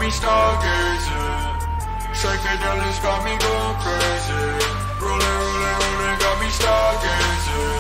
me stargazing. Psychedelics got me going crazy. Rolling, got me stargazing.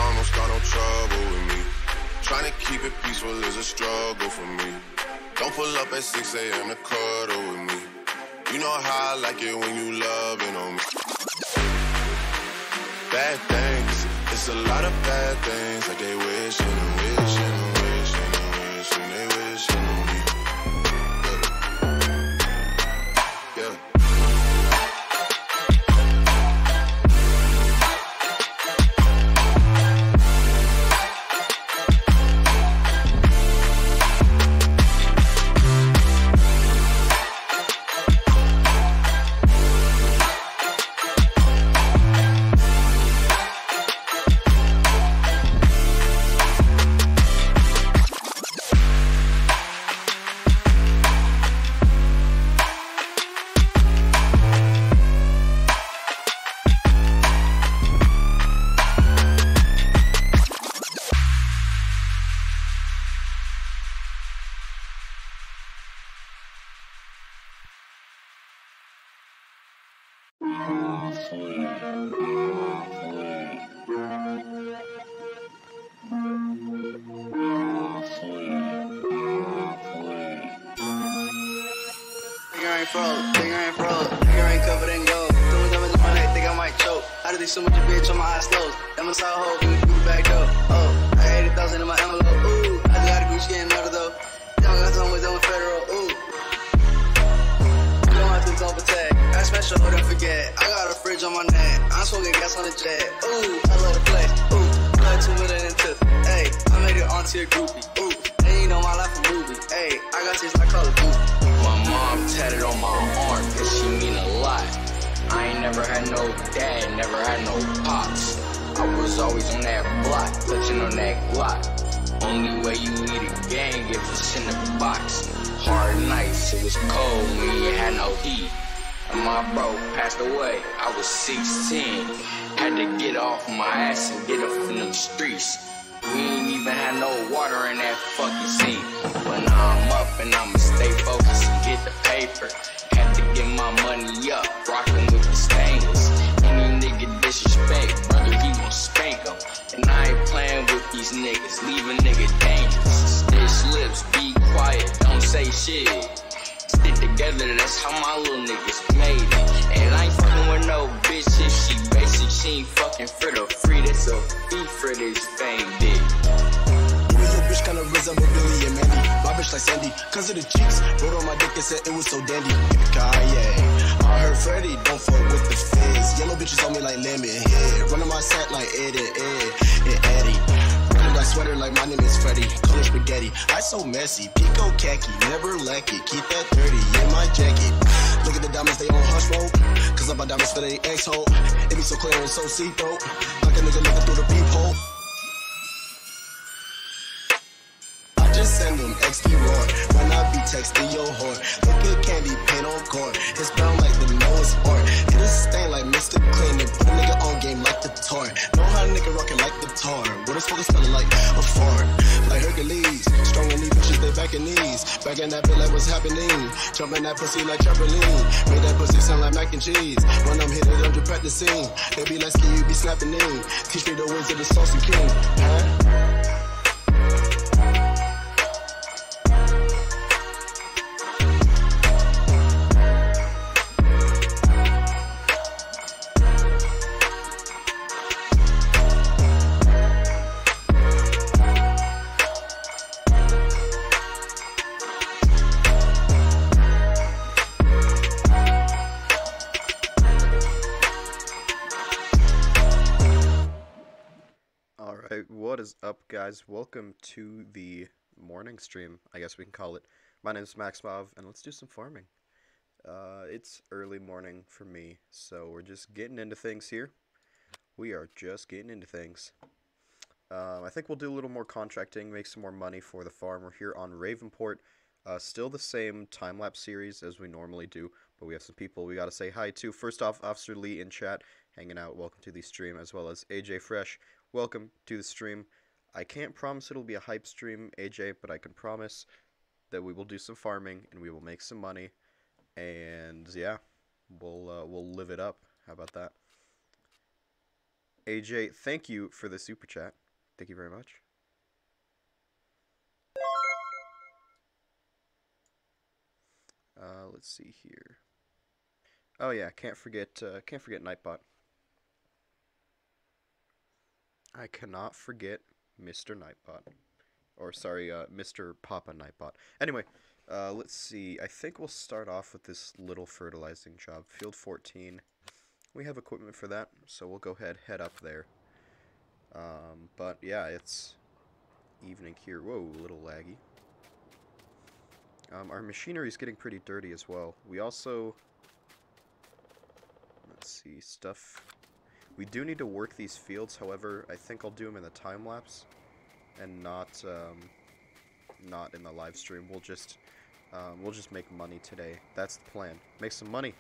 Almost got no trouble with me. Trying to keep it peaceful is a struggle for me. Don't pull up at 6 a.m. to cuddle with me. You know how I like it when you loving on me. Bad things, it's a lot of bad things. Like they wishing and wishing and wishing and wishing they wishing on me. Yeah. Yeah. So much bitch on my eyes closed. That my side hole, give me the back door. Oh, I had 80,000 in my envelope. Ooh, I just got a Gucci getting another though. Young got someone with them federal. Ooh, don't have to dump a tag. I smash a hood and forget. I got a fridge on my neck. I'm smoking gas on the jet. Ooh, I love the play. Ooh, play 2 million in tips. Hey, I made it onto your groupie. Ooh, and you know my life a movie. Hey, I got this like Call of Duty. My mom tatted on my arm cause she mean a lot. I ain't never had no dad, never had no pops. I was always on that block, touching on that Glock. Only way you eat a gang if it's in the box. Hard nights, it was cold when you had no heat. And my bro passed away, I was 16. Had to get off my ass and get up in them streets. We ain't even had no water in that fucking sink. But now I'm up and I'ma stay focused and get the paper. Had to get my money up, rockin' with the stainless. Any nigga disrespect, brother, he gon' spank him. And I ain't playin' with these niggas, leave a nigga dangerous. Stitch lips, be quiet, don't say shit. Stick together, that's how my little niggas made it. And I ain't fucking with no bitch if she basic, she ain't fucking for the free. That's a fee for this fame, dick. Bitch kinda resemble Billy and Mandy. My bitch like Sandy, cause of the cheeks. Wrote on my dick and said it was so dandy. Kanye. I heard Freddie, don't fuck with the feds. Yellow bitches on me like lemon head. Running my set like Ed and Eddie. Running my sweater like my name is Freddie. Color spaghetti. I so messy. Pico khaki, never lack it. Keep that 30 in my jacket. Look at the diamonds, they on hush roll. Cause I buy diamonds for they ex-hole. It be so clear and so see-through. Like a nigga looking through the peephole. Just send them XD roar when I be texting your whore. Look at candy paint on court. It's brown like the Noah's Ark. It is stain like Mr. Clean and put a nigga on game like the tar. Know how a nigga rockin' like the tar. What is fucking smelling like a fart? Like Hercules. Strong in these bitches, they back in knees. Back in that bit like what's happening. Jumpin' that pussy like trampoline. Made that pussy sound like mac and cheese. When I'm hitting, I'm just practicing. They be like ski, you be snapping in. Teach me the ways of the saucy king. Huh? Alright, what is up, guys? Welcome to the morning stream, I guess we can call it. My name is Maxmov, and let's do some farming. It's early morning for me, so we're just getting into things here. We are just getting into things. I think we'll do a little more contracting, make some more money for the farm. We're here on Ravenport. Still the same time-lapse series as we normally do, but we have some people we gotta say hi to. First off, Officer Lee in chat, hanging out. Welcome to the stream, as well as AJ Fresh. Welcome to the stream. I can't promise it'll be a hype stream, AJ, but I can promise that we will do some farming and we will make some money. And yeah, we'll live it up. How about that? AJ, thank you for the super chat. Thank you very much. Let's see here. Oh yeah, can't forget Nightbot. I cannot forget Mr. Nightbot. Or sorry, Mr. Papa Nightbot. Anyway, let's see. I think we'll start off with this little fertilizing job. Field 14. We have equipment for that, so we'll go ahead, head up there. But yeah, it's evening here. Whoa, a little laggy. Our machinery is getting pretty dirty as well. We also, let's see, stuff. We do need to work these fields, however, I think I'll do them in the time lapse and not in the live stream. We'll just make money today. That's the plan. Make some money.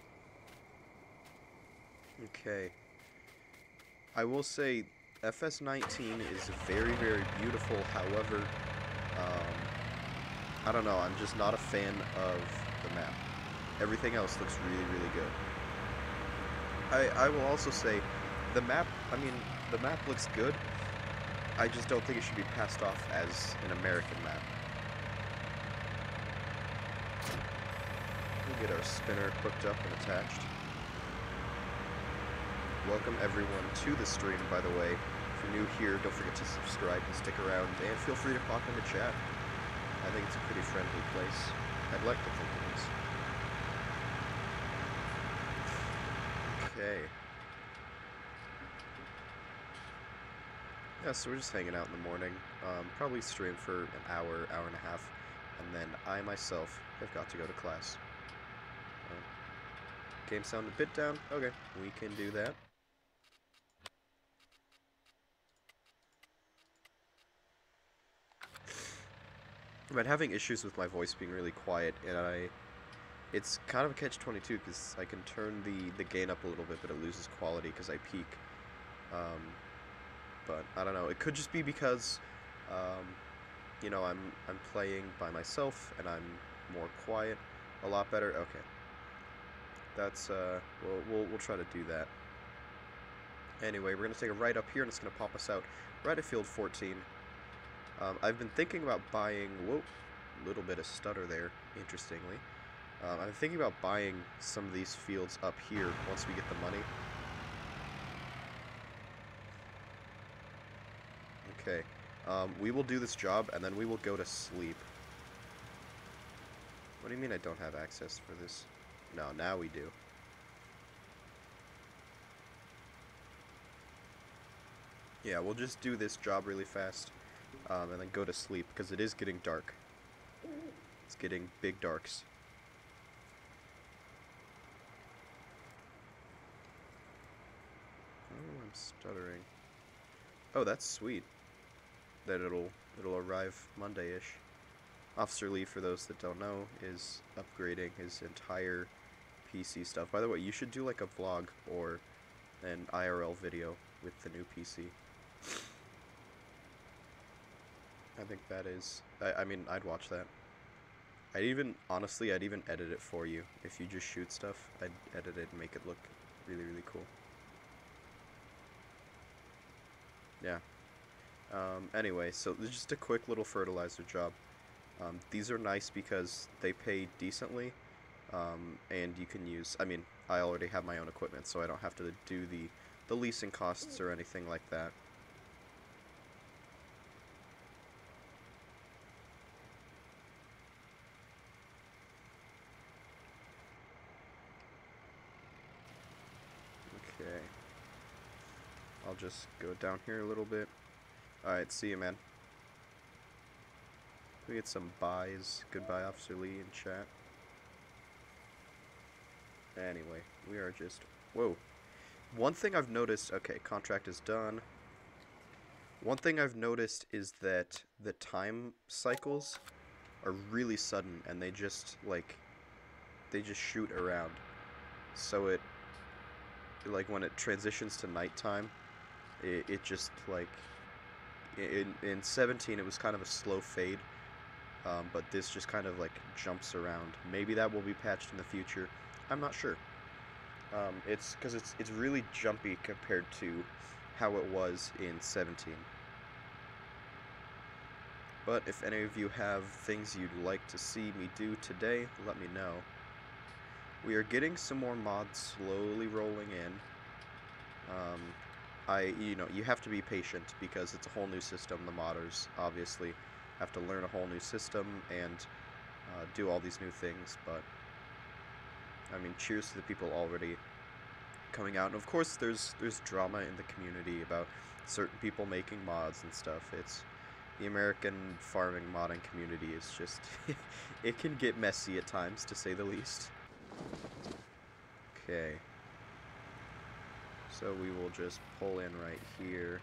Okay. I will say FS19 is very, very beautiful. However, I don't know. I'm just not a fan of the map. Everything else looks really, really good. I will also say the map. I mean, the map looks good. I just don't think it should be passed off as an American map. We'll get our spinner hooked up and attached. Welcome everyone to the stream, by the way. If you're new here, don't forget to subscribe and stick around, and feel free to pop into chat. I think it's a pretty friendly place. I'd like to think it is. Okay. Yeah, so we're just hanging out in the morning. Probably stream for an hour, hour and a half, and then I myself have got to go to class. Game sound a bit down. Okay, we can do that. I've been having issues with my voice being really quiet, and it's kind of a catch-22 because I can turn the gain up a little bit, but it loses quality because I peak. But I don't know. It could just be because, you know, I'm playing by myself and I'm more quiet, a lot better. Okay, that's we'll try to do that. Anyway, we're gonna take a right up here, and it's gonna pop us out right at field 14. I've been thinking about buying. Whoa, a little bit of stutter there. Interestingly, I'm thinking about buying some of these fields up here once we get the money. Okay, we will do this job, and then we will go to sleep. What do you mean I don't have access for this? No, now we do. Yeah, we'll just do this job really fast, and then go to sleep, because it is getting dark. It's getting big darks. Oh, I'm stuttering. Oh, that's sweet. That it'll arrive Monday-ish. Officer Lee, for those that don't know, is upgrading his entire PC stuff. By the way, you should do like a vlog or an IRL video with the new PC. I think that is... I mean, I'd watch that. Honestly, I'd even edit it for you. If you just shoot stuff, I'd edit it and make it look really, really cool. Yeah. Anyway, so this is just a quick little fertilizer job. These are nice because they pay decently, and you can use... I mean, I already have my own equipment, so I don't have to do the leasing costs or anything like that. Okay. I'll just go down here a little bit. Alright, see you, man. We get some buys. Goodbye, Officer Lee, in chat. Anyway, we are just... Whoa. One thing I've noticed... Okay, contract is done. One thing I've noticed is that the time cycles are really sudden, and they just, like... They just shoot around. So it... Like, when it transitions to nighttime, it just, like... In 17, it was kind of a slow fade. But this just kind of like jumps around. Maybe that will be patched in the future. I'm not sure. It's because it's really jumpy compared to how it was in 17. But if any of you have things you'd like to see me do today, let me know. We are getting some more mods slowly rolling in. You have to be patient because it's a whole new system. The modders obviously have to learn a whole new system and do all these new things, but I mean, cheers to the people already coming out. And of course, there's drama in the community about certain people making mods and stuff. It's the American farming modding community is just it can get messy at times, to say the least. Okay. So we will just pull in right here,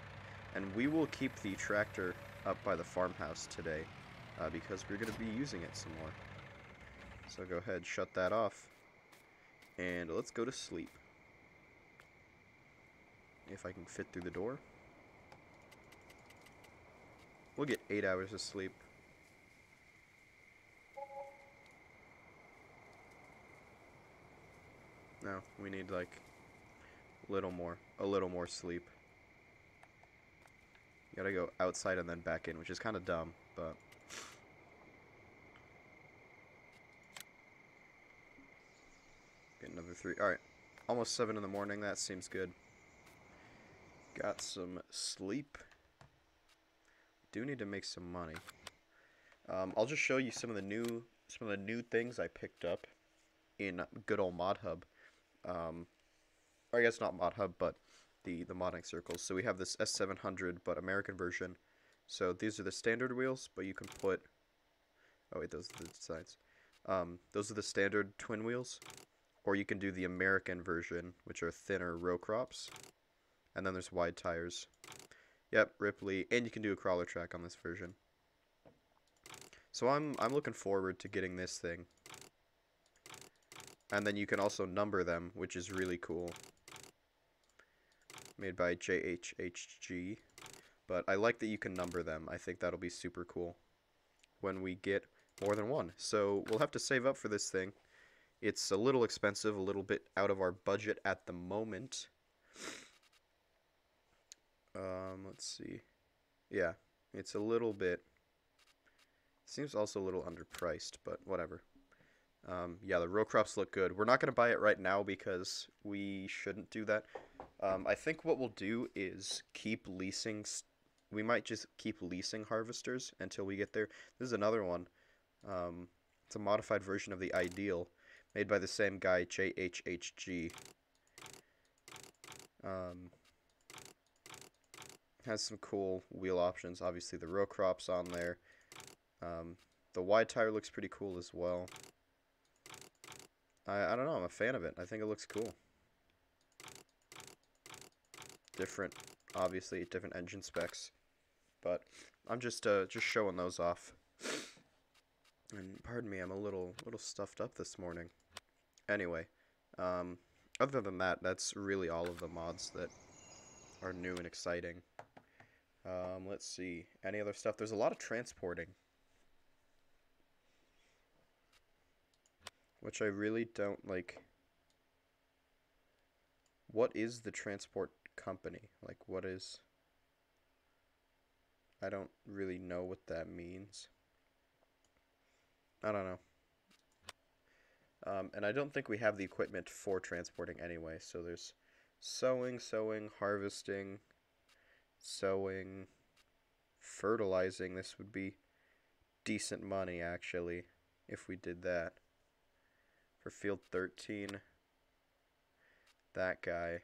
and we will keep the tractor up by the farmhouse today, because we're going to be using it some more. So go ahead, shut that off, and let's go to sleep. If I can fit through the door. We'll get 8 hours of sleep. No, we need like a little more sleep. You gotta go outside and then back in, which is kind of dumb, but... Get another 3. Alright. Almost 7 in the morning. That seems good. Got some sleep. Do need to make some money. I'll just show you some of the new things I picked up in good old Mod Hub. Or I guess not Mod Hub, but the modding circles. So we have this S700, but American version. So these are the standard wheels, but you can put... Oh wait, those are the sides. Those are the standard twin wheels. Or you can do the American version, which are thinner row crops. And then there's wide tires. Yep, Ripley. And you can do a crawler track on this version. So I'm looking forward to getting this thing. And then you can also number them, which is really cool. Made by JHHG. But I like that you can number them. I think that'll be super cool when we get more than one. So we'll have to save up for this thing. It's a little expensive, a little bit out of our budget at the moment. Let's see. Yeah, it's a little bit... Seems also a little underpriced, but whatever. Yeah, the row crops look good. We're not going to buy it right now because we shouldn't do that. I think what we'll do is keep leasing... We might just keep leasing harvesters until we get there. This is another one. It's a modified version of the Ideal, made by the same guy, JHHG. Has some cool wheel options. Obviously, the row crops on there. The wide tire looks pretty cool as well. I don't know, I'm a fan of it. I think it looks cool. Different, obviously, different engine specs. But I'm just showing those off. And pardon me, I'm a little stuffed up this morning. Anyway, other than that, that's really all of the mods that are new and exciting. Let's see, any other stuff? There's a lot of transporting, which I really don't like. What is the transport company? Like, what is... I don't really know what that means. I don't know. And I don't think we have the equipment for transporting anyway. So there's sowing, harvesting, sowing, fertilizing. This would be decent money, actually, if we did that. For field 13, that guy.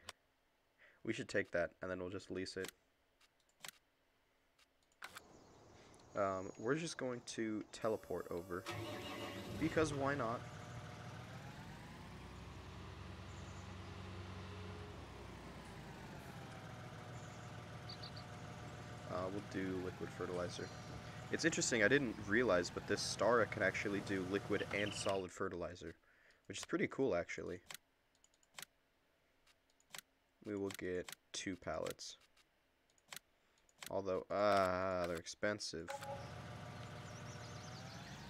We should take that, and then we'll just lease it. We're just going to teleport over, because why not? We'll do liquid fertilizer. It's interesting, I didn't realize, but this Stara can actually do liquid and solid fertilizer, which is pretty cool, actually. We will get 2 pallets. Although, they're expensive.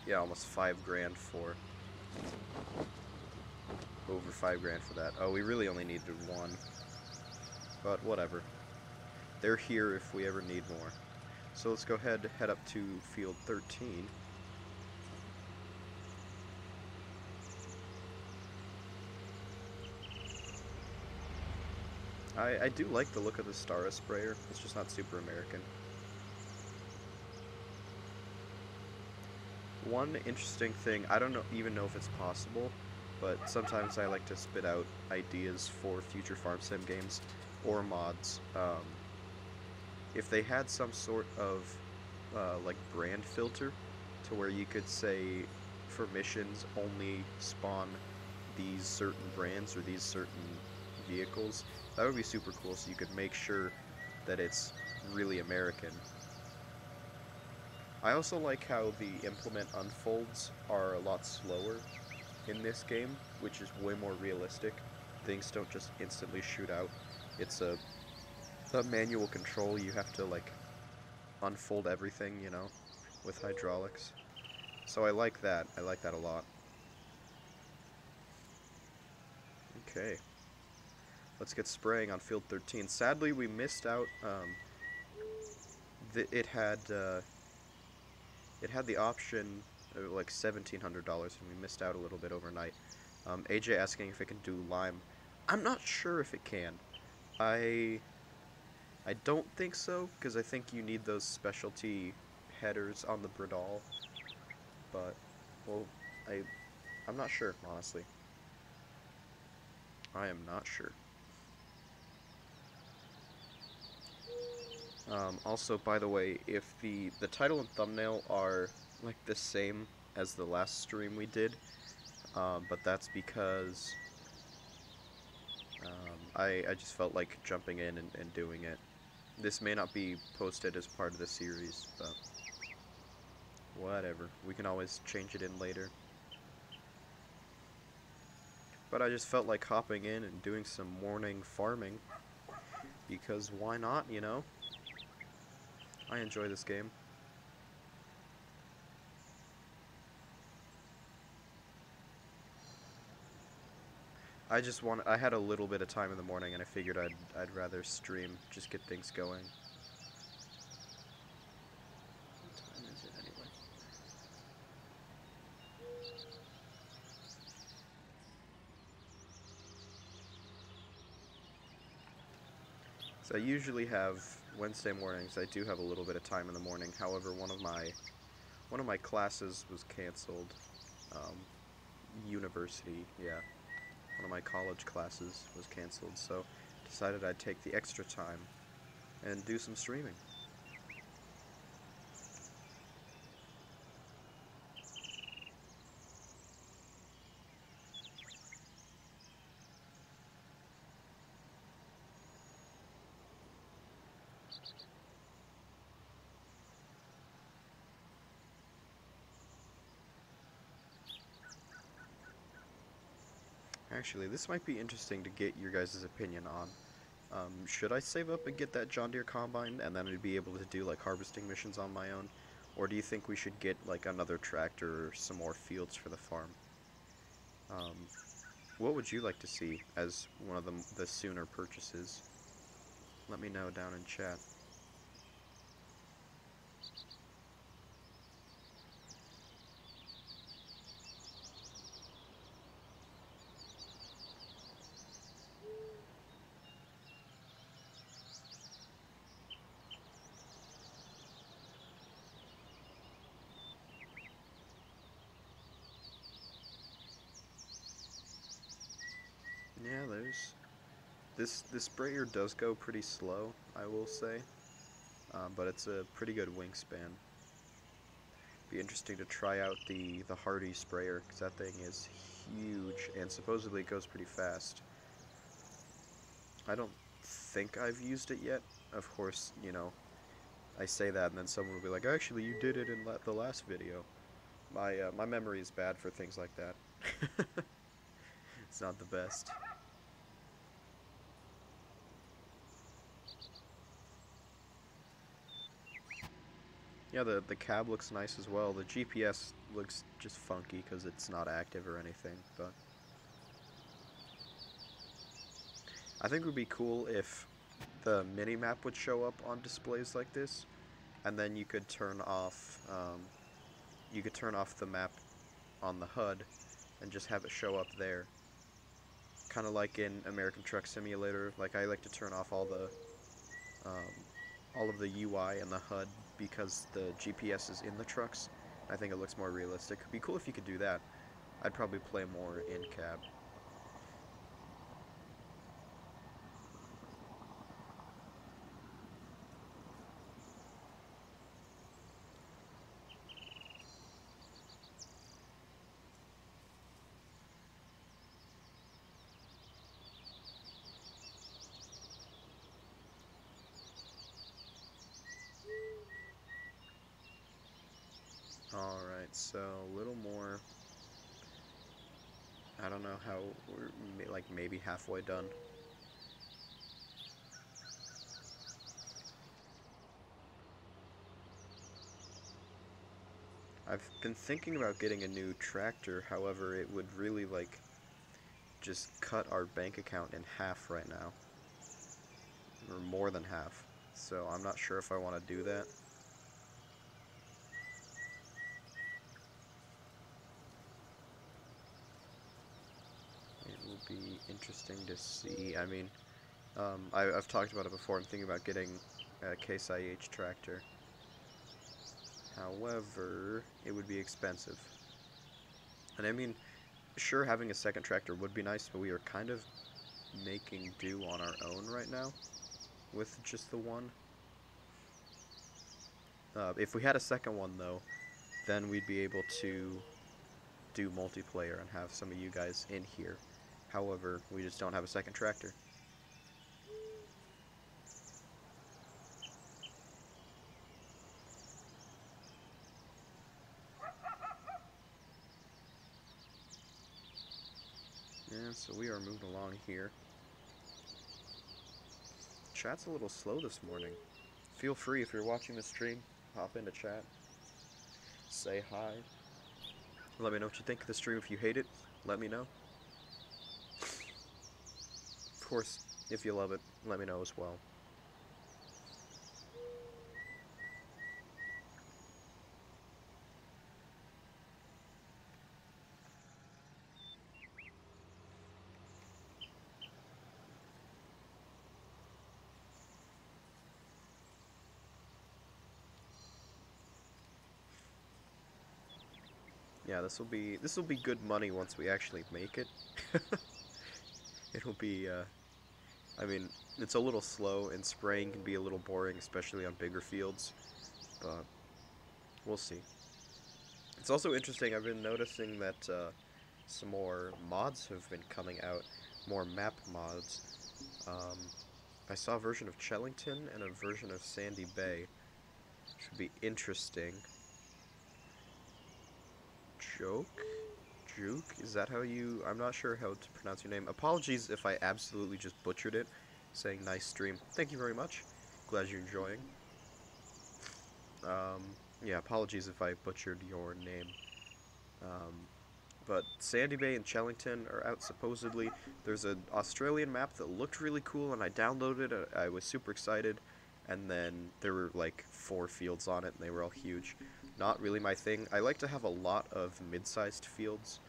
Yeah, almost 5 grand for... Over 5 grand for that. Oh, we really only needed 1. But whatever. They're here if we ever need more. So let's go ahead, head up to field 13. I do like the look of the Stara sprayer. It's just not super American. One interesting thing, I don't even know if it's possible, but sometimes I like to spit out ideas for future farm sim games or mods. If they had some sort of like brand filter to where you could say for missions only spawn these certain brands or these certain vehicles, that would be super cool, so you could make sure that it's really American. I also like how the implement unfolds are a lot slower in this game, which is way more realistic. Things don't just instantly shoot out. It's a manual control. You have to, like, unfold everything, you know, with hydraulics. So I like that. I like that a lot. Okay. Let's get spraying on field 13. Sadly, we missed out. It had the option like $1,700, and we missed out a little bit overnight. AJ asking if it can do lime. I'm not sure if it can. I don't think so, because I think you need those specialty headers on the Bradal. But, well, I'm not sure, honestly. I am not sure. Also, by the way, if the title and thumbnail are like the same as the last stream we did, but that's because I just felt like jumping in and doing it. This may not be posted as part of the series, but whatever. We can always change it in later. But I just felt like hopping in and doing some morning farming, because why not, you know? I enjoy this game. I had a little bit of time in the morning, and I figured I'd rather stream, just get things going. What time is it anyway? So I usually have Wednesday mornings. I do have a little bit of time in the morning. However, one of my classes was canceled. University, yeah. One of my college classes was canceled, so decided I'd take the extra time and do some streaming. Actually, this might be interesting to get your guys' opinion on. Should I save up and get that John Deere Combine, and then I'd be able to do, like, harvesting missions on my own? Or do you think we should get, like, another tractor or some more fields for the farm? What would you like to see as one of the sooner purchases? Let me know down in chat. Yeah, this sprayer does go pretty slow, I will say, but it's a pretty good wingspan. Be interesting to try out the Hardy sprayer, because that thing is huge, and supposedly it goes pretty fast. I don't think I've used it yet. Of course, you know, I say that and then someone will be like, actually, you did it in the last video. My memory is bad for things like that. It's not the best. Yeah, the cab looks nice as well. The GPS looks just funky because it's not active or anything, but I think it would be cool if the mini-map would show up on displays like this, and then you could turn off the map on the HUD and just have it show up there. Kind of like in American Truck Simulator. Like, I like to turn off all of the UI and the HUD because the GPS is in the trucks. I think it looks more realistic. It'd be cool if you could do that. I'd probably play more in cab. Alright, so a little more. I don't know how we're like maybe halfway done. I've been thinking about getting a new tractor, however, it would really like just cut our bank account in half right now. Or more than half. So I'm not sure if I want to do that. It will be interesting to see. I mean, I've talked about it before. I'm thinking about getting a Case IH tractor. However, it would be expensive. And I mean, sure, having a second tractor would be nice, but we are kind of making do on our own right now with just the one. If we had a second one, though, then we'd be able to do multiplayer and have some of you guys in here. However, we just don't have a second tractor. Yeah, so we are moving along here. Chat's a little slow this morning. Feel free, if you're watching the stream, hop into chat. Say hi. Let me know what you think of the stream. If you hate it, let me know. Of course, if you love it, let me know as well. Yeah, this will be good money once we actually make it. It'll be I mean, it's a little slow and spraying can be a little boring, especially on bigger fields, but we'll see. It's also interesting, I've been noticing that some more mods have been coming out, more map mods. I saw a version of Chellington and a version of Sandy Bay. Should be interesting. Juke? Is that how you... I'm not sure how to pronounce your name. Apologies if I absolutely just butchered it. Saying nice stream. Thank you very much. Glad you're enjoying. Yeah, apologies if I butchered your name. But Sandy Bay and Chellington are out supposedly. There's an Australian map that looked really cool and I downloaded it. I was super excited. And then there were like 4 fields on it and they were all huge. Not really my thing. I like to have a lot of mid-sized fields.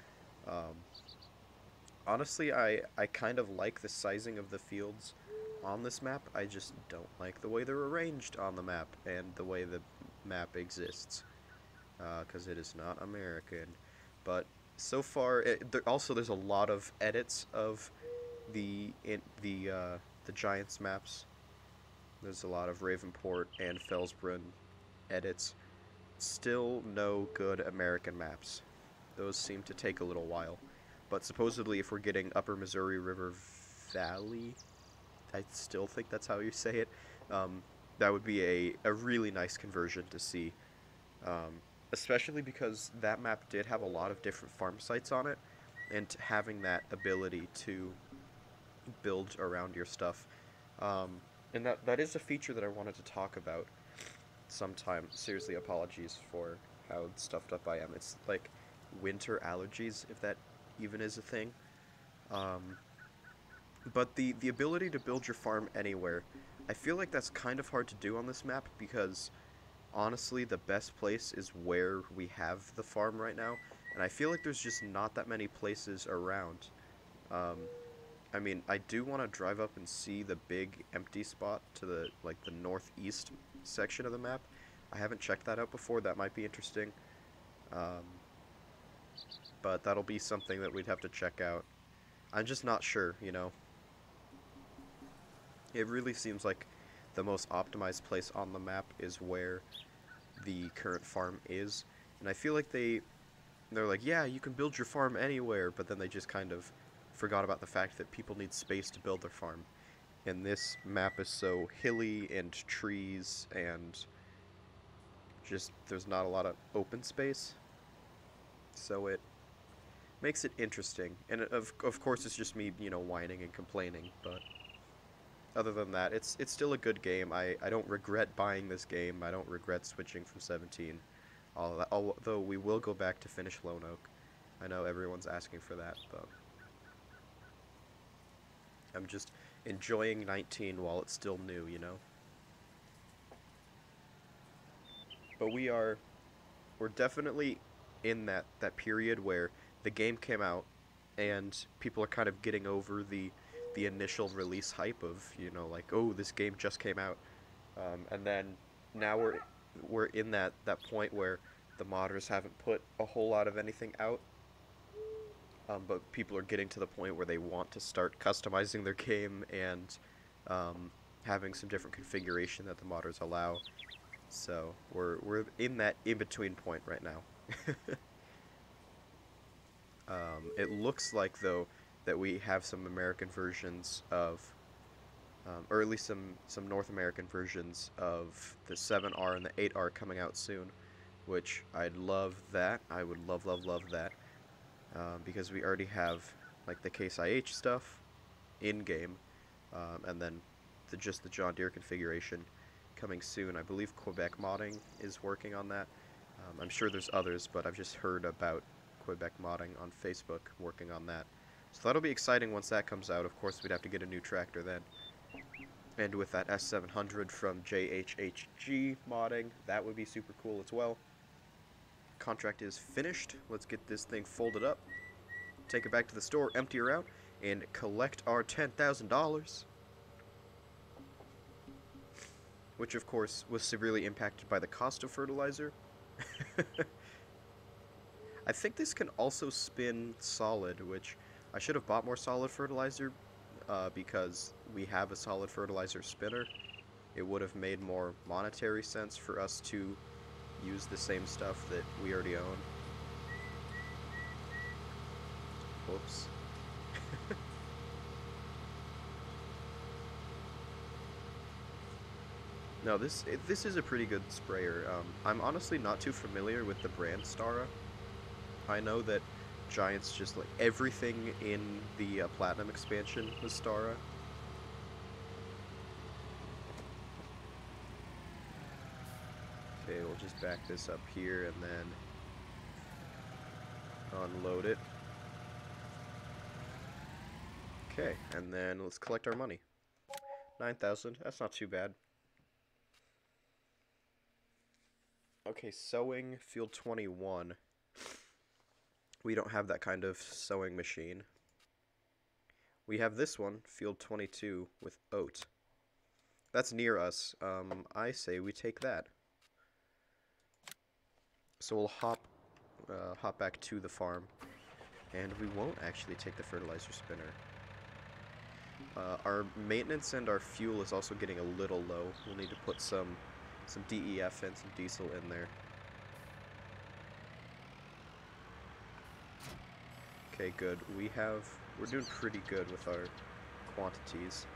Honestly, I kind of like the sizing of the fields on this map. I just don't like the way they're arranged on the map and the way the map exists. Because it is not American. But so far, there's a lot of edits of the Giants maps. There's a lot of Ravenport and Felsbrunn edits. still no good American maps. Those seem to take a little while. But supposedly if we're getting Upper Missouri River Valley, I still think that's how you say it, that would be a really nice conversion to see. Especially because that map did have a lot of different farm sites on it, and having that ability to build around your stuff. And that is a feature that I wanted to talk about sometime. Seriously, apologies for how stuffed up I am. It's like winter allergies, if that even is a thing. But the ability to build your farm anywhere, I feel like that's kind of hard to do on this map because honestly the best place is where we have the farm right now, and I feel like there's just not that many places around. I mean, I do want to drive up and see the big empty spot to the, like, the northeast section of the map. I haven't checked that out before. That might be interesting. But that'll be something that we'd have to check out. I'm just not sure, you know. It really seems like the most optimized place on the map is where the current farm is. And I feel like they're like, yeah, you can build your farm anywhere, but then they just kind of forgot about the fact that people need space to build their farm. And this map is so hilly and trees and just there's not a lot of open space. So it makes it interesting. And of course it's just me, you know, whining and complaining, but other than that, it's still a good game. I don't regret buying this game. I don't regret switching from 17. All of that, although we will go back to finish Lone Oak. I know everyone's asking for that, but I'm just enjoying 19 while it's still new, you know? But we're definitely in that period where the game came out and people are kind of getting over the initial release hype of, you know, like, oh, this game just came out. And then now we're in that point where the modders haven't put a whole lot of anything out. But people are getting to the point where they want to start customizing their game and having some different configuration that the modders allow. So we're in that in-between point right now. It looks like, though, that we have some American versions of, or at least some North American versions of the 7R and the 8R coming out soon, which I'd love that. I would love, love, love that. Because we already have, like, the Case IH stuff in-game, and then just the John Deere configuration coming soon. I believe Quebec Modding is working on that. I'm sure there's others, but I've just heard about Quebec Modding on Facebook working on that. So that'll be exciting once that comes out. Of course, we'd have to get a new tractor then. And with that S700 from JHHG modding, that would be super cool as well. Contract is finished. Let's get this thing folded up, take it back to the store, empty her out, and collect our $10,000. Which, of course, was severely impacted by the cost of fertilizer. I think this can also spin solid, which I should have bought more solid fertilizer because we have a solid fertilizer spinner. It would have made more monetary sense for us to use the same stuff that we already own. Whoops. No, this is a pretty good sprayer. I'm honestly not too familiar with the brand Stara. I know that Giants just, like, everything in the Platinum expansion was Stara. Okay, we'll just back this up here and then unload it. Okay, and then let's collect our money. 9,000, that's not too bad. Okay, sowing, field 21. We don't have that kind of sewing machine. We have this one, field 22, with oat. That's near us. I say we take that. So we'll hop back to the farm, and we won't actually take the fertilizer spinner. Our maintenance and our fuel is also getting a little low. We'll need to put some DEF and some diesel in there. Okay, good. We're doing pretty good with our quantities.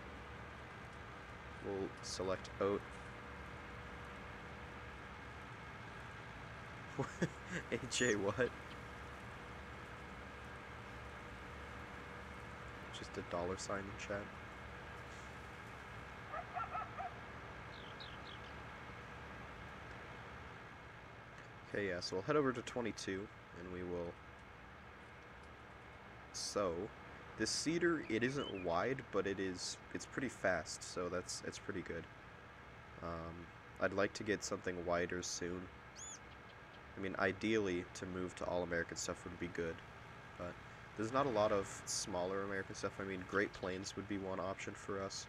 We'll select oat. AJ, what? Just a $sign in chat. Okay, yeah, so we'll head over to 22, and we will... So, this cedar, it isn't wide, but it's pretty fast, so it's pretty good. I'd like to get something wider soon. I mean, ideally, to move to all-American stuff would be good, but there's not a lot of smaller American stuff. I mean, Great Plains would be one option for us,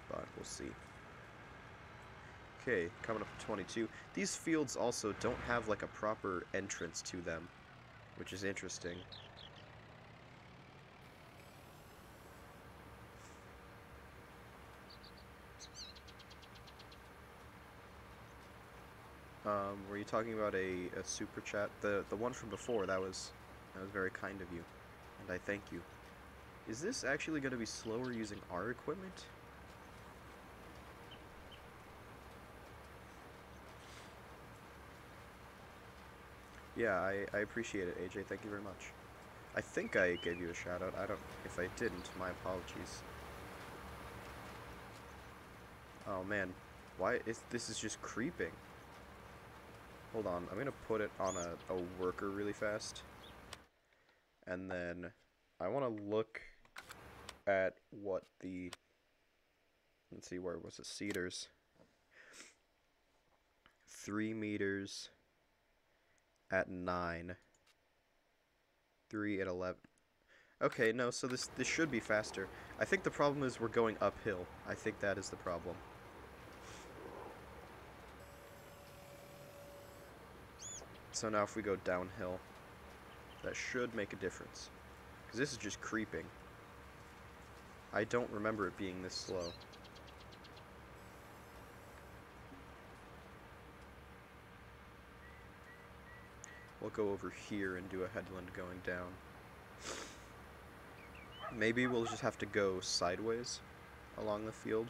but we'll see. Okay, coming up to 22. These fields also don't have, like, a proper entrance to them, which is interesting. Were you talking about a super chat? The one from before, that was very kind of you, and I thank you. Is this actually going to be slower using our equipment? Yeah, I appreciate it, AJ. Thank you very much. I think I gave you a shout out. If I didn't, my apologies. Oh man, this is just creeping. Hold on, I'm gonna put it on a worker really fast. And then I wanna look at what the, let's see, where was it? Cedars. 3 meters at 9. 3 at 11. Okay, no, so this should be faster. I think the problem is we're going uphill. I think that is the problem. So now if we go downhill, that should make a difference. Because this is just creeping. I don't remember it being this slow. We'll go over here and do a headland going down. Maybe we'll just have to go sideways along the field.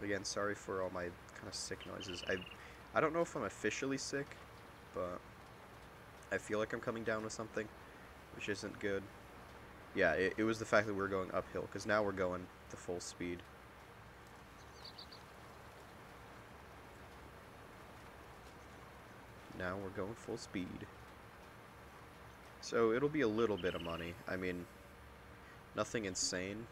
Again, sorry for all my kind of sick noises. I don't know if I'm officially sick, but I feel like I'm coming down with something, which isn't good. Yeah, it was the fact that we were going uphill, because now we're going the full speed. Now we're going full speed. So it'll be a little bit of money. I mean, nothing insane.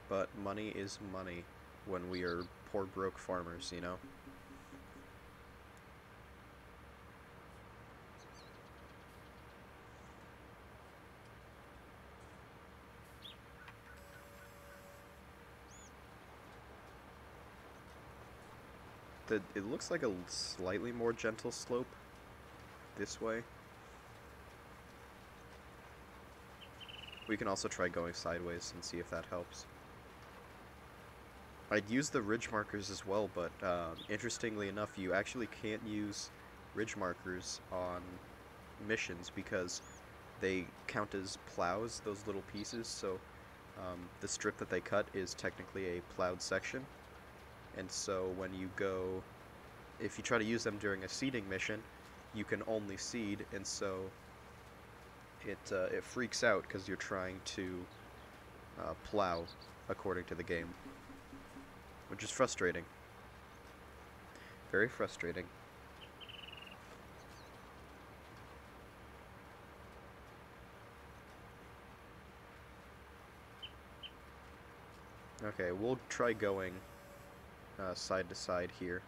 But money is money when we are poor broke farmers, you know? It looks like a slightly more gentle slope this way. We can also try going sideways and see if that helps. I'd use the ridge markers as well, but interestingly enough, you actually can't use ridge markers on missions because they count as plows, those little pieces, so the strip that they cut is technically a plowed section. And so when you go, if you try to use them during a seeding mission, you can only seed, and so it freaks out because you're trying to plow according to the game, which is frustrating. Very frustrating. Okay, we'll try going side to side here.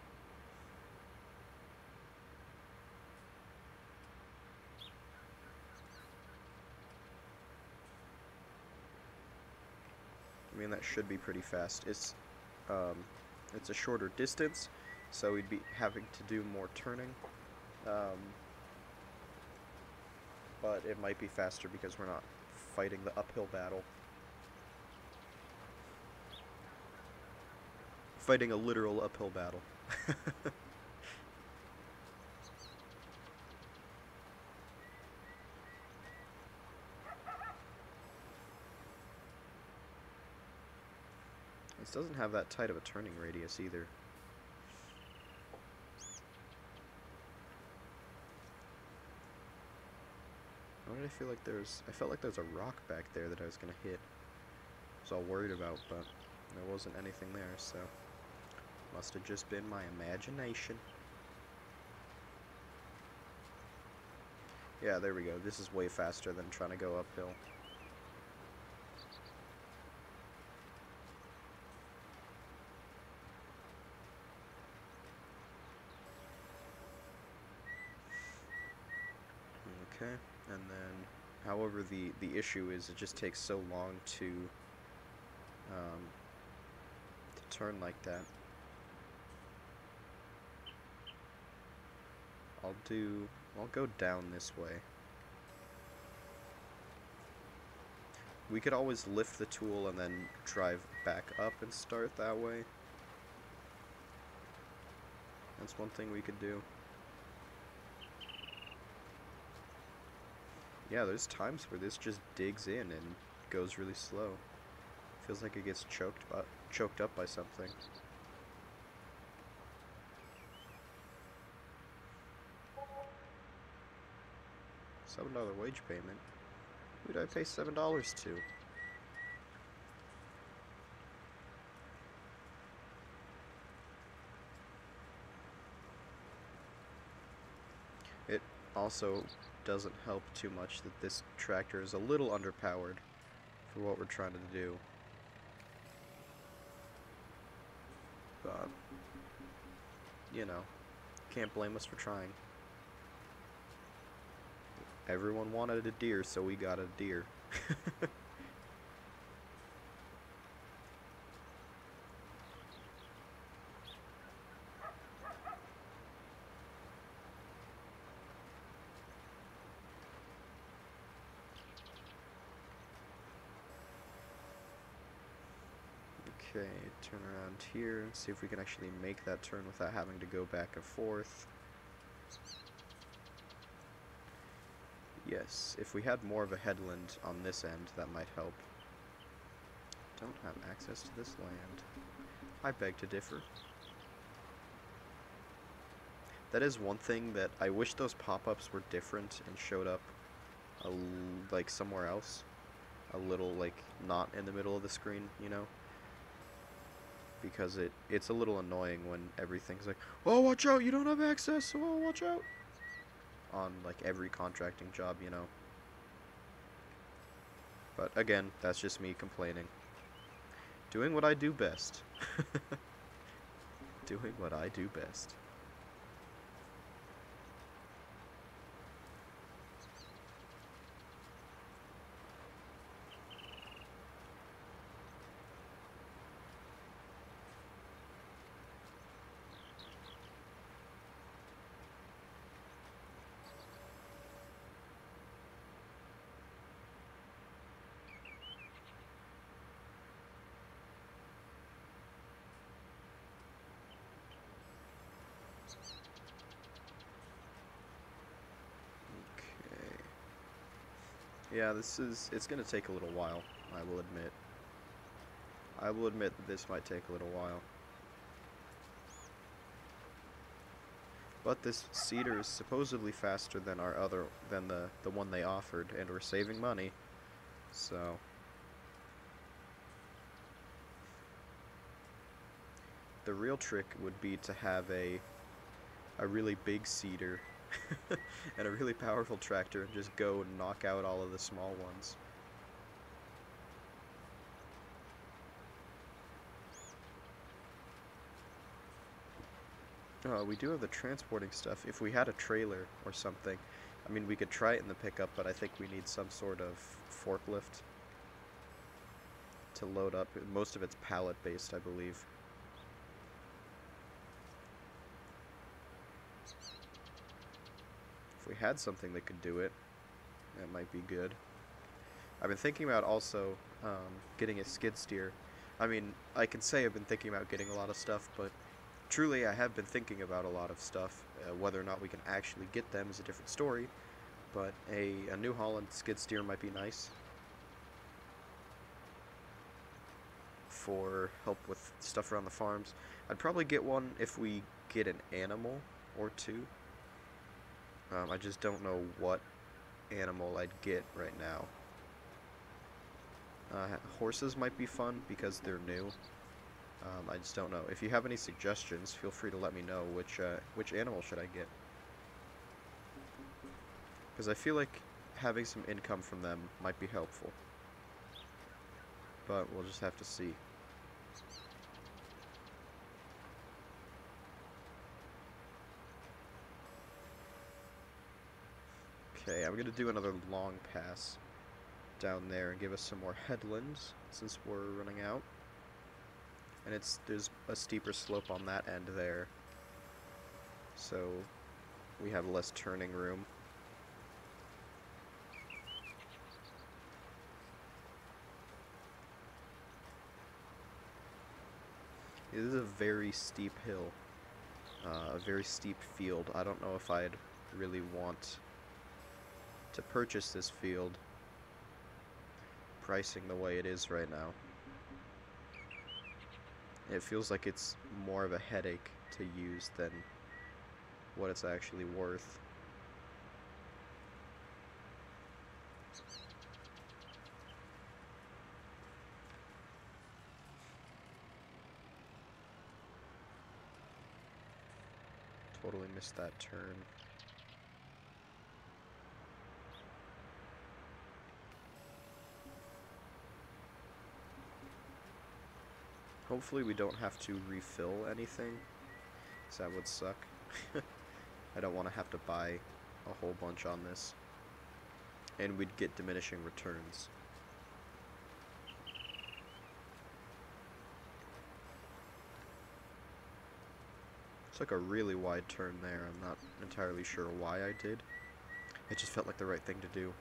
I mean, that should be pretty fast. It's a shorter distance, so we'd be having to do more turning. But it might be faster because we're not fighting the uphill battle. Fighting a literal uphill battle. This doesn't have that tight of a turning radius either. Why did I feel like there's... I felt like there's a rock back there that I was gonna hit. I was all worried about, but there wasn't anything there, so... Must have just been my imagination. Yeah, there we go. This is way faster than trying to go uphill. Okay, and then, however, the issue is it just takes so long to turn like that. I'll go down this way. We could always lift the tool and then drive back up and start that way. That's one thing we could do. Yeah, there's times where this just digs in and goes really slow. Feels like it gets choked up by something. $7 wage payment? Who did I pay $7 to? It also doesn't help too much that this tractor is a little underpowered for what we're trying to do. But, you know, can't blame us for trying. Everyone wanted a deer, so we got a deer. Okay, turn around here and see if we can actually make that turn without having to go back and forth. Yes, if we had more of a headland on this end, that might help. Don't have access to this land. I beg to differ. That is one thing that I wish those pop-ups were different and showed up like somewhere else. A little, like, not in the middle of the screen, you know? Because it's a little annoying when everything's like, oh, watch out, you don't have access, oh, watch out. On, like, every contracting job, you know. But, again, that's just me complaining. Doing what I do best. Doing what I do best. Yeah, it's gonna take a little while, I will admit. I will admit that this might take a little while. But this seeder is supposedly faster than the one they offered, and we're saving money, so... The real trick would be to have a really big seeder and a really powerful tractor and just go and knock out all of the small ones. We do have the transporting stuff. If we had a trailer or something, I mean, we could try it in the pickup, but I think we need some sort of forklift to load up. Most of it's pallet-based, I believe. If we had something that could do it, that might be good. I've been thinking about also getting a skid steer. I mean, I can say I've been thinking about getting a lot of stuff, but truly, I have been thinking about a lot of stuff. Whether or not we can actually get them is a different story, but a New Holland skid steer might be nice for help with stuff around the farms. I'd probably get one if we get an animal or two. I just don't know what animal I'd get right now. Horses might be fun because they're new. I just don't know. If you have any suggestions, feel free to let me know which animal should I get. Because I feel like having some income from them might be helpful. But we'll just have to see. Okay, I'm gonna do another long pass down there and give us some more headlands since we're running out. And there's a steeper slope on that end there, so we have less turning room. This is a very steep hill, a very steep field. I don't know if I'd really want to purchase this field, pricing the way it is right now. It feels like it's more of a headache to use than what it's actually worth. Totally missed that turn. Hopefully we don't have to refill anything, because that would suck. I don't want to have to buy a whole bunch on this. And we'd get diminishing returns. It's like a really wide turn there. I'm not entirely sure why I did. It just felt like the right thing to do.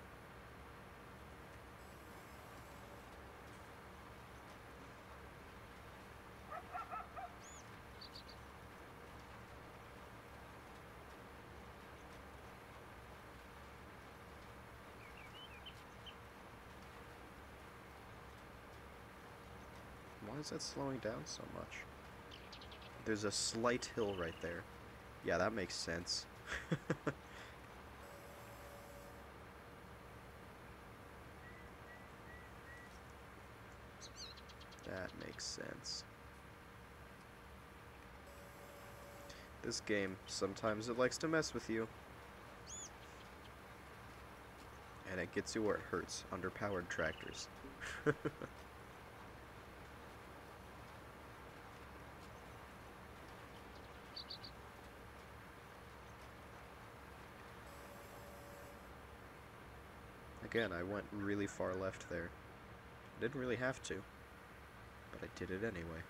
Why is that slowing down so much? There's a slight hill right there. Yeah, that makes sense. That makes sense. This game, sometimes it likes to mess with you. And it gets you where it hurts, underpowered tractors. Again, I went really far left there. I didn't really have to, but I did it anyway.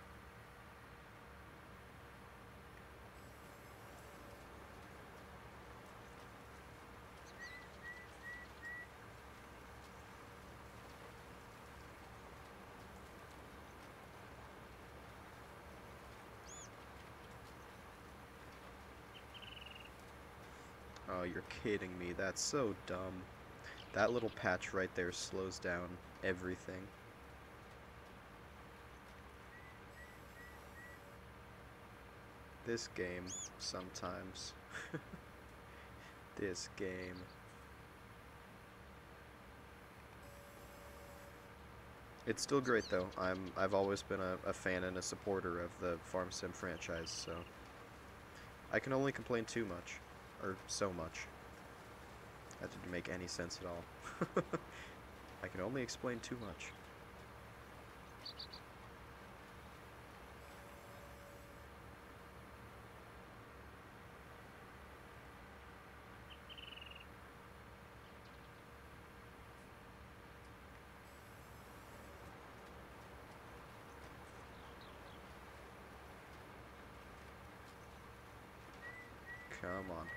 Oh, you're kidding me. That's so dumb. That little patch right there slows down everything. This game, sometimes. This game. It's still great though. I've always been a fan and a supporter of the Farm Sim franchise, so I can only complain too much. Or so much. That didn't make any sense at all. I can only explain too much. Come on.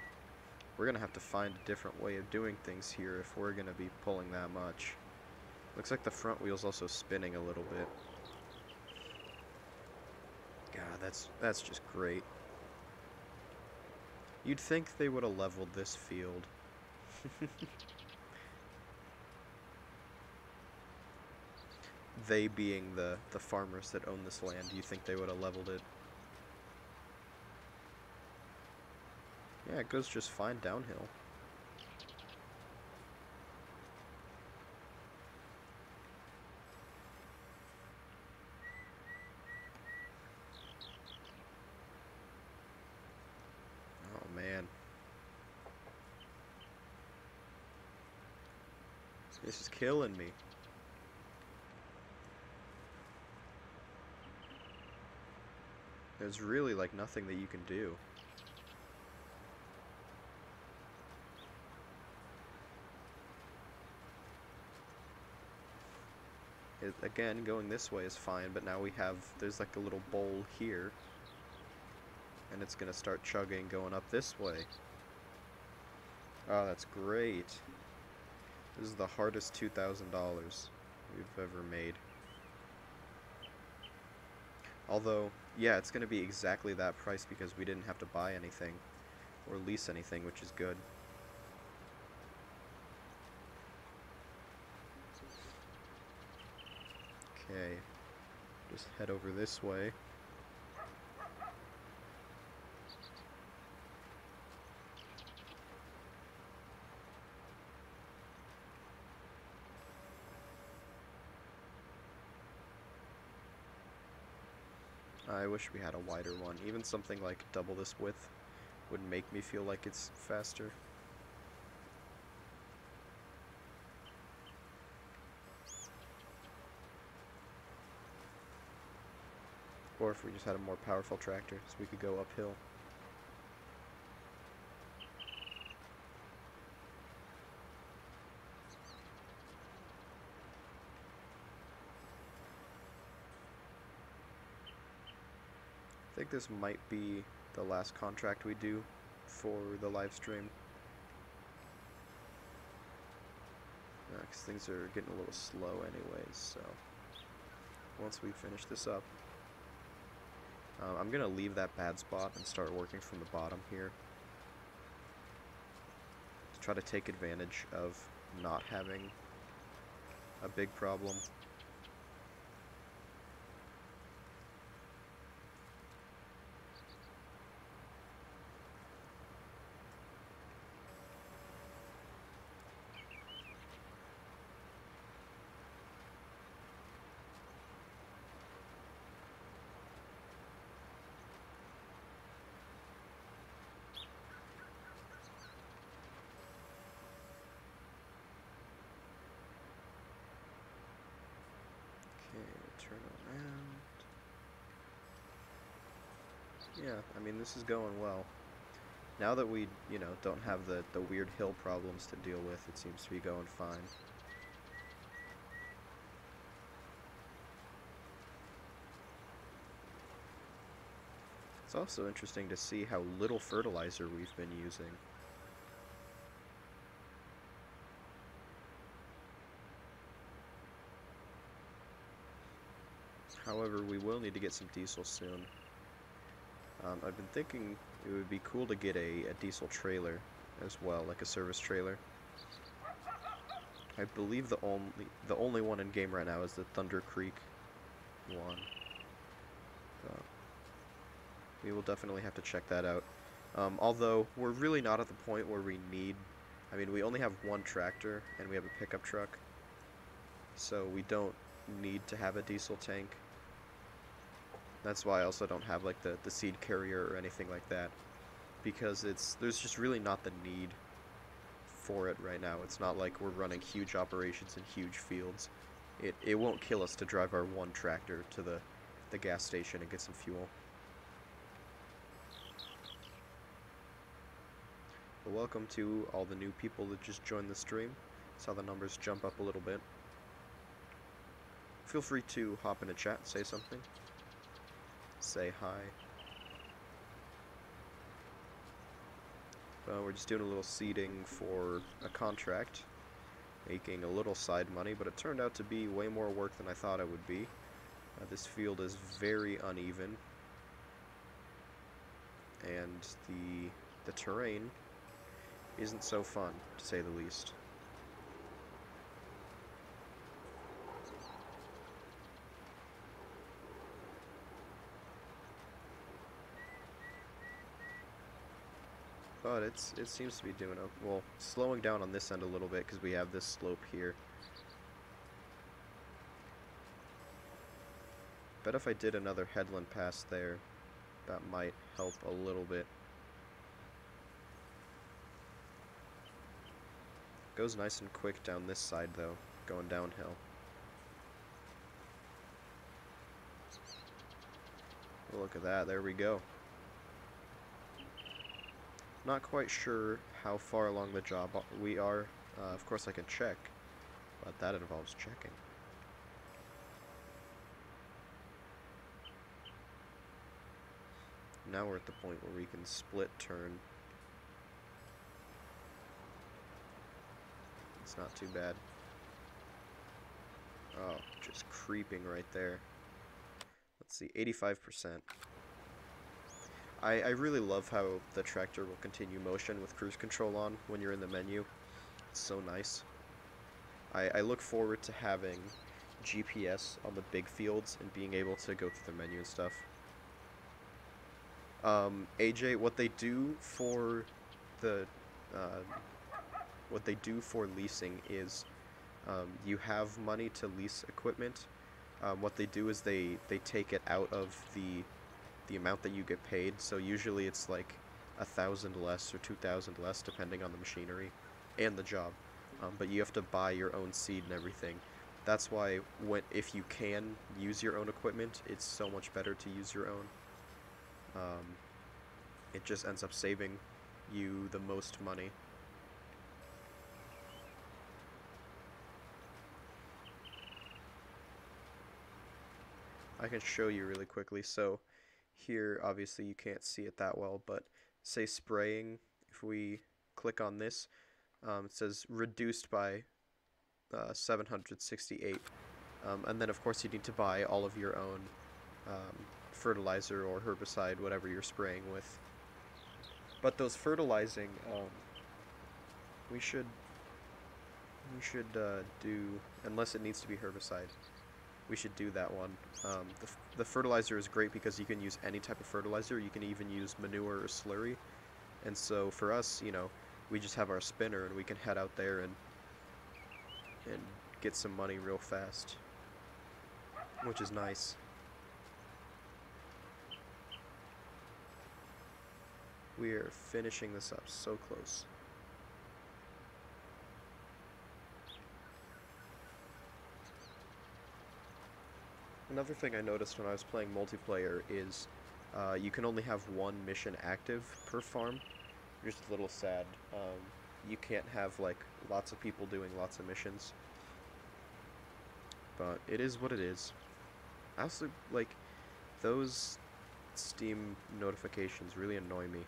We're gonna have to find a different way of doing things here if we're gonna be pulling that much. Looks like the front wheel's also spinning a little bit. God, that's just great. You'd think they would have leveled this field. They being the farmers that own this land, you think they would have leveled it? Yeah, it goes just fine downhill. Oh man. This is killing me. There's really like nothing that you can do. Again, going this way is fine, but now there's like a little bowl here. And it's gonna start chugging going up this way. Oh, that's great. This is the hardest $2,000 we've ever made. Although, yeah, it's gonna be exactly that price because we didn't have to buy anything or lease anything, which is good. Okay, just head over this way. I wish we had a wider one. Even something like double this width would make me feel like it's faster. Or if we just had a more powerful tractor, so we could go uphill. I think this might be the last contract we do for the live stream. Because things are getting a little slow anyways, so once we finish this up, I'm going to leave that bad spot and start working from the bottom here to try to take advantage of not having a big problem. Turn around. Yeah, I mean, this is going well. Now that we, don't have the weird hill problems to deal with, it seems to be going fine. It's also interesting to see how little fertilizer we've been using. However, we will need to get some diesel soon. I've been thinking it would be cool to get a diesel trailer as well, like a service trailer. I believe the only one in game right now is the Thunder Creek one. We will definitely have to check that out. Although we're really not at the point where we need. I mean, we only have one tractor and we have a pickup truck, so we don't need to have a diesel tank. That's why I also don't have like the seed carrier or anything like that, because there's just really not the need for it right now. It's not like we're running huge operations in huge fields. It won't kill us to drive our one tractor to the gas station and get some fuel. But welcome to all the new people that just joined the stream. Saw the numbers jump up a little bit. Feel free to hop in a chat, say something. Say hi. We're just doing a little seeding for a contract, making a little side money, but it turned out to be way more work than I thought it would be. This field is very uneven, and the terrain isn't so fun, to say the least. But it seems to be doing okay. Well, slowing down on this end a little bit because we have this slope here. Bet if I did another headland pass there, that might help a little bit. Goes nice and quick down this side though, going downhill. Look at that, there we go. Not quite sure how far along the job we are. Of course I can check, but that involves checking. Now we're at the point where we can split turn. It's not too bad. Oh, just creeping right there. Let's see, 85%. I really love how the tractor will continue motion with cruise control on when you're in the menu. It's so nice. I look forward to having GPS on the big fields and being able to go through the menu and stuff. AJ, what they do for the leasing is you have money to lease equipment. What they do is they take it out of the amount that you get paid, so usually it's like 1,000 less or 2,000 less depending on the machinery and the job, but you have to buy your own seed and everything. That's why if you can use your own equipment, it's so much better to use your own. It just ends up saving you the most money. I can show you really quickly. So here, obviously you can't see it that well, but say spraying, if we click on this, it says reduced by 768. And then of course you need to buy all of your own fertilizer or herbicide, whatever you're spraying with. But those fertilizing, we should do, unless it needs to be herbicide, we should do that one. The fertilizer is great because you can use any type of fertilizer. You can even use manure or slurry. And so for us, you know, we just have our spinner and we can head out there and get some money real fast, which is nice. We are finishing this up so close. Another thing I noticed when I was playing multiplayer is you can only have one mission active per farm. Just a little sad. You can't have like lots of people doing lots of missions. But it is what it is. I also like those Steam notifications really annoy me.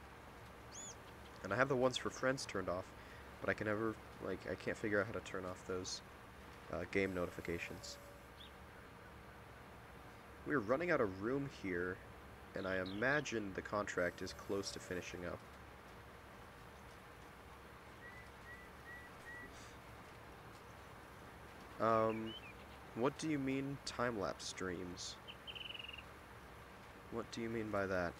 And I have the ones for friends turned off, but I can never, like, I can't figure out how to turn off those game notifications. We're running out of room here, and I imagine the contract is close to finishing up. What do you mean time-lapse streams? What do you mean by that?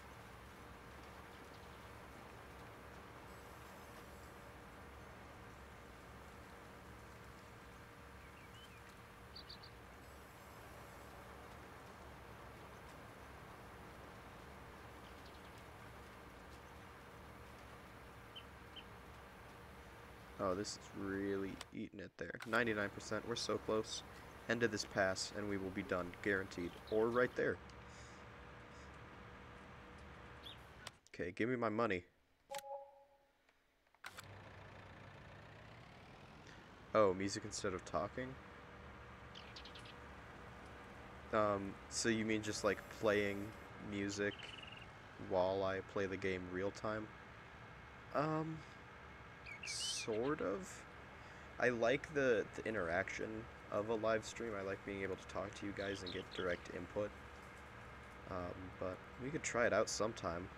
Oh, this is really eating it there. 99%, we're so close. End of this pass, and we will be done, guaranteed. Or right there. Okay, give me my money. Oh, music instead of talking? So you mean just like playing music while I play the game real time? Sort of. I like the interaction of a live stream. I like being able to talk to you guys and get direct input. But we could try it out sometime.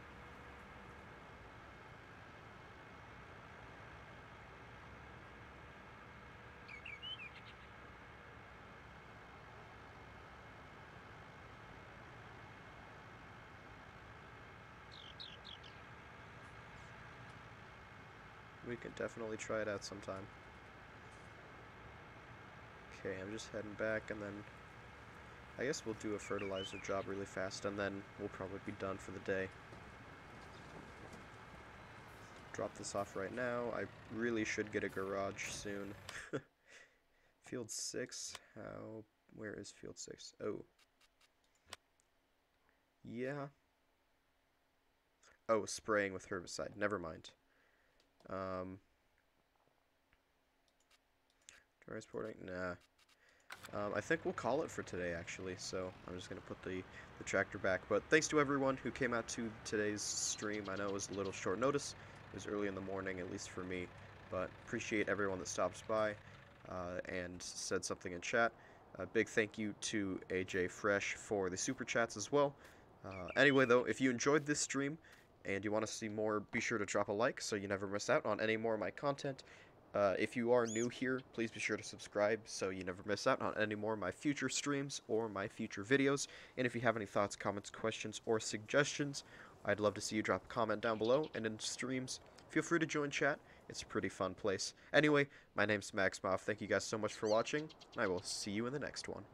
we can definitely try it out sometime. Okay, I'm just heading back, and then I guess we'll do a fertilizer job really fast, and then we'll probably be done for the day. Drop this off right now. I really should get a garage soon. Field 6, where is Field 6? Oh. Yeah. Oh, spraying with herbicide. Never mind. Transporting? Nah. I think we'll call it for today, actually, so I'm just going to put the tractor back. But thanks to everyone who came out to today's stream. I know it was a little short notice. It was early in the morning, at least for me. But appreciate everyone that stops by and said something in chat. A big thank you to AJ Fresh for the super chats as well. Anyway, though, if you enjoyed this stream and you want to see more, be sure to drop a like so you never miss out on any more of my content. If you are new here, please be sure to subscribe so you never miss out on any more of my future streams or my future videos. And if you have any thoughts, comments, questions, or suggestions, I'd love to see you drop a comment down below. And in streams, feel free to join chat. It's a pretty fun place. Anyway, my name's Maxmov. Thank you guys so much for watching, and I will see you in the next one.